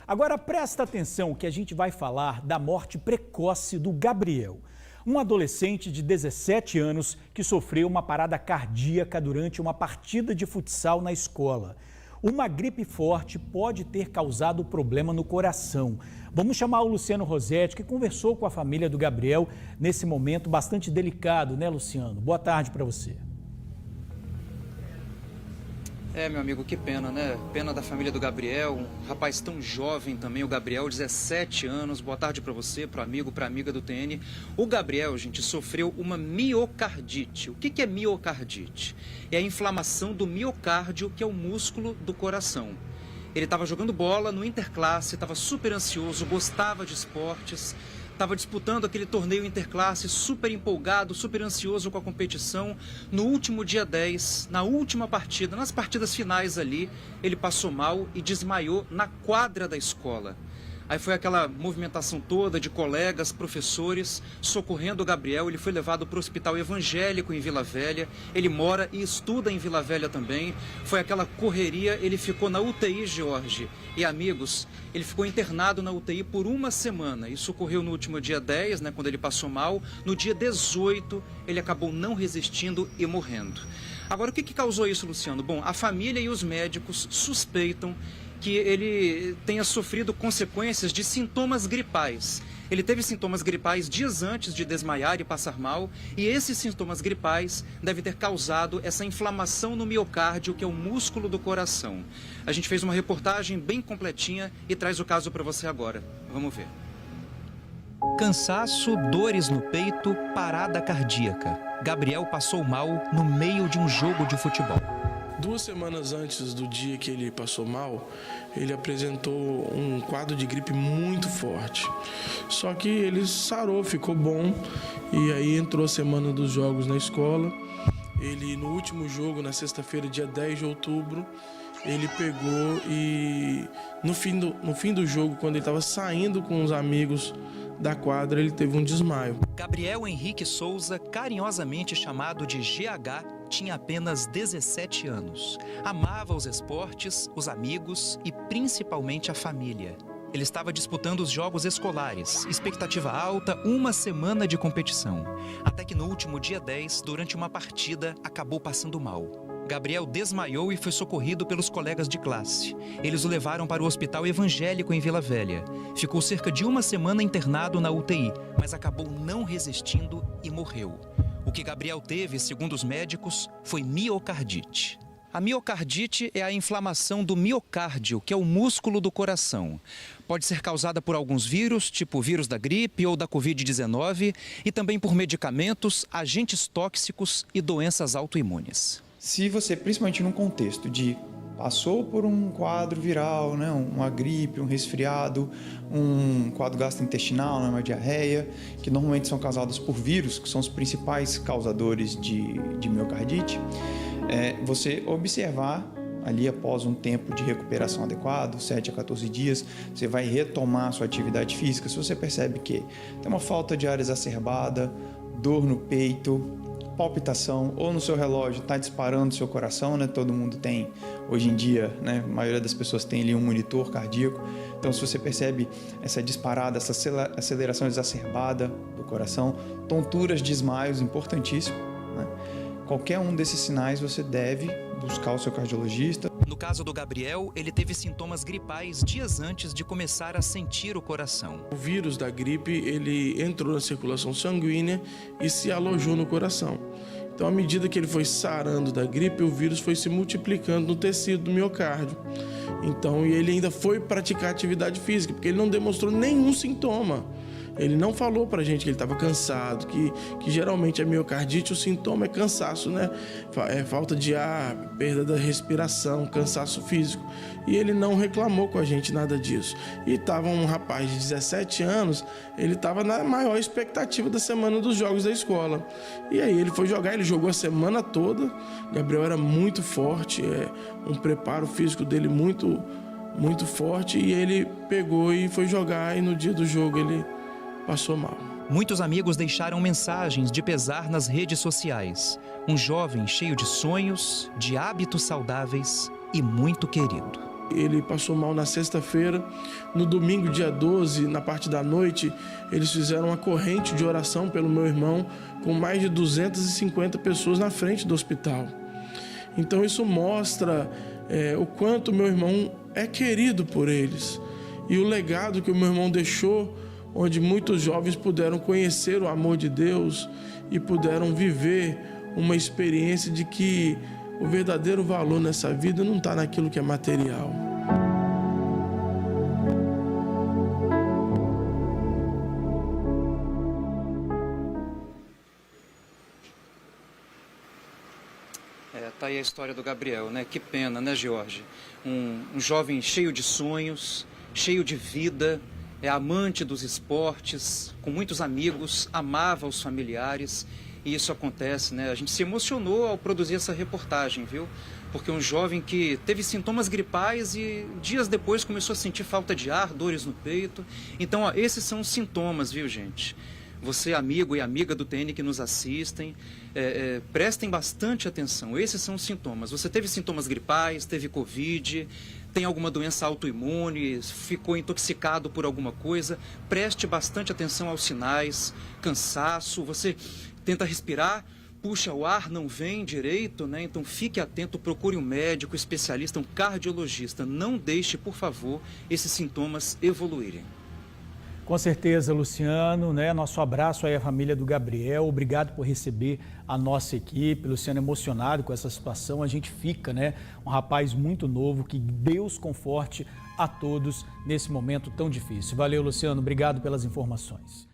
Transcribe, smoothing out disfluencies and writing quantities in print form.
Agora presta atenção que a gente vai falar da morte precoce do Gabriel, um adolescente de 17 anos que sofreu uma parada cardíaca durante uma partida de futsal na escola. Uma gripe forte pode ter causado problema no coração. Vamos chamar o Luciano Rosetti, que conversou com a família do Gabriel nesse momento bastante delicado, né, Luciano? Boa tarde para você. Meu amigo, que pena, né? Pena da família do Gabriel, um rapaz tão jovem também, o Gabriel, 17 anos. Boa tarde para você, para o amigo, para a amiga do TN. O Gabriel, gente, sofreu uma miocardite. O que é miocardite? É a inflamação do miocárdio, que é o músculo do coração. Ele estava jogando bola no interclasse, estava super ansioso, gostava de esportes, estava disputando aquele torneio interclasse, super empolgado, super ansioso com a competição. No último dia 10, na última partida, nas partidas finais ali, ele passou mal e desmaiou na quadra da escola. Aí foi aquela movimentação toda de colegas, professores, socorrendo o Gabriel. Ele foi levado para o hospital evangélico em Vila Velha. Ele mora e estuda em Vila Velha também. Foi aquela correria, ele ficou na UTI, Jorge. E amigos, ele ficou internado na UTI por uma semana. Isso ocorreu no último dia 10, né, quando ele passou mal. No dia 18, ele acabou não resistindo e morrendo. Agora, o que causou isso, Luciano? Bom, a família e os médicos suspeitam que ele tenha sofrido consequências de sintomas gripais. Ele teve sintomas gripais dias antes de desmaiar e passar mal, e esses sintomas gripais devem ter causado essa inflamação no miocárdio, que é o músculo do coração. A gente fez uma reportagem bem completinha e traz o caso para você agora. Vamos ver. Cansaço, dores no peito, parada cardíaca. Gabriel passou mal no meio de um jogo de futebol. 2 semanas antes do dia que ele passou mal, ele apresentou um quadro de gripe muito forte. Só que ele sarou, ficou bom, e aí entrou a semana dos jogos na escola. Ele, no último jogo, na sexta-feira, dia 10 de outubro, ele pegou e no fim do jogo, quando ele estava saindo com os amigos da quadra, ele teve um desmaio. Gabriel Henrique Souza, carinhosamente chamado de GH, tinha apenas 17 anos. Amava os esportes, os amigos e principalmente a família. Ele estava disputando os jogos escolares, expectativa alta, uma semana de competição. Até que no último dia 10, durante uma partida, acabou passando mal. Gabriel desmaiou e foi socorrido pelos colegas de classe. Eles o levaram para o hospital evangélico em Vila Velha. Ficou cerca de uma semana internado na UTI, mas acabou não resistindo e morreu. O que Gabriel teve, segundo os médicos, foi miocardite. A miocardite é a inflamação do miocárdio, que é o músculo do coração. Pode ser causada por alguns vírus, tipo o vírus da gripe ou da Covid-19, e também por medicamentos, agentes tóxicos e doenças autoimunes. Se você, principalmente num contexto de passou por um quadro viral, né, uma gripe, um resfriado, um quadro gastrointestinal, né, uma diarreia, que normalmente são causados por vírus, que são os principais causadores de miocardite, você observar ali após um tempo de recuperação adequado, 7 a 14 dias, você vai retomar a sua atividade física. Se você percebe que tem uma falta de ar exacerbada, dor no peito, palpitação, ou no seu relógio está disparando seu coração, né? Todo mundo tem, hoje em dia, né? A maioria das pessoas tem ali um monitor cardíaco. Então, se você percebe essa disparada, essa aceleração exacerbada do coração, tonturas, desmaios, importantíssimo, né? Qualquer um desses sinais você deve buscar o seu cardiologista. No caso do Gabriel, ele teve sintomas gripais dias antes de começar a sentir o coração. O vírus da gripe, ele entrou na circulação sanguínea e se alojou no coração. Então, à medida que ele foi sarando da gripe, o vírus foi se multiplicando no tecido do miocárdio. Então, ele ainda foi praticar atividade física, porque ele não demonstrou nenhum sintoma. Ele não falou pra gente que ele estava cansado, que geralmente a miocardite, o sintoma é cansaço, né? É falta de ar, perda da respiração, cansaço físico. E ele não reclamou com a gente nada disso. E estava um rapaz de 17 anos, ele estava na maior expectativa da semana dos jogos da escola. E aí ele foi jogar, ele jogou a semana toda. Gabriel era muito forte, um preparo físico dele muito forte. E ele pegou e foi jogar, e no dia do jogo ele passou mal. Muitos amigos deixaram mensagens de pesar nas redes sociais. Um jovem cheio de sonhos, de hábitos saudáveis e muito querido. Ele passou mal na sexta-feira. No domingo, dia 12, na parte da noite, eles fizeram uma corrente de oração pelo meu irmão, com mais de 250 pessoas na frente do hospital. Então isso mostra o quanto meu irmão é querido por eles. E o legado que o meu irmão deixou, onde muitos jovens puderam conhecer o amor de Deus e puderam viver uma experiência de que o verdadeiro valor nessa vida não está naquilo que é material. Tá aí a história do Gabriel, né? Que pena, né, Jorge? Um jovem cheio de sonhos, cheio de vida, amante dos esportes, com muitos amigos, amava os familiares. E isso acontece, né? A gente se emocionou ao produzir essa reportagem, viu? Porque um jovem que teve sintomas gripais e dias depois começou a sentir falta de ar, dores no peito. Então, ó, esses são os sintomas, viu, gente? Você, amigo e amiga do TN que nos assistem, prestem bastante atenção. Esses são os sintomas. Você teve sintomas gripais, teve Covid, tem alguma doença autoimune, ficou intoxicado por alguma coisa, preste bastante atenção aos sinais, cansaço, você tenta respirar, puxa o ar, não vem direito, né? Então fique atento, procure um médico, especialista, um cardiologista. Não deixe, por favor, esses sintomas evoluírem. Com certeza, Luciano, né? Nosso abraço aí à família do Gabriel. Obrigado por receber a nossa equipe. Luciano, emocionado com essa situação. A gente fica, né? Um rapaz muito novo, que Deus conforte a todos nesse momento tão difícil. Valeu, Luciano. Obrigado pelas informações.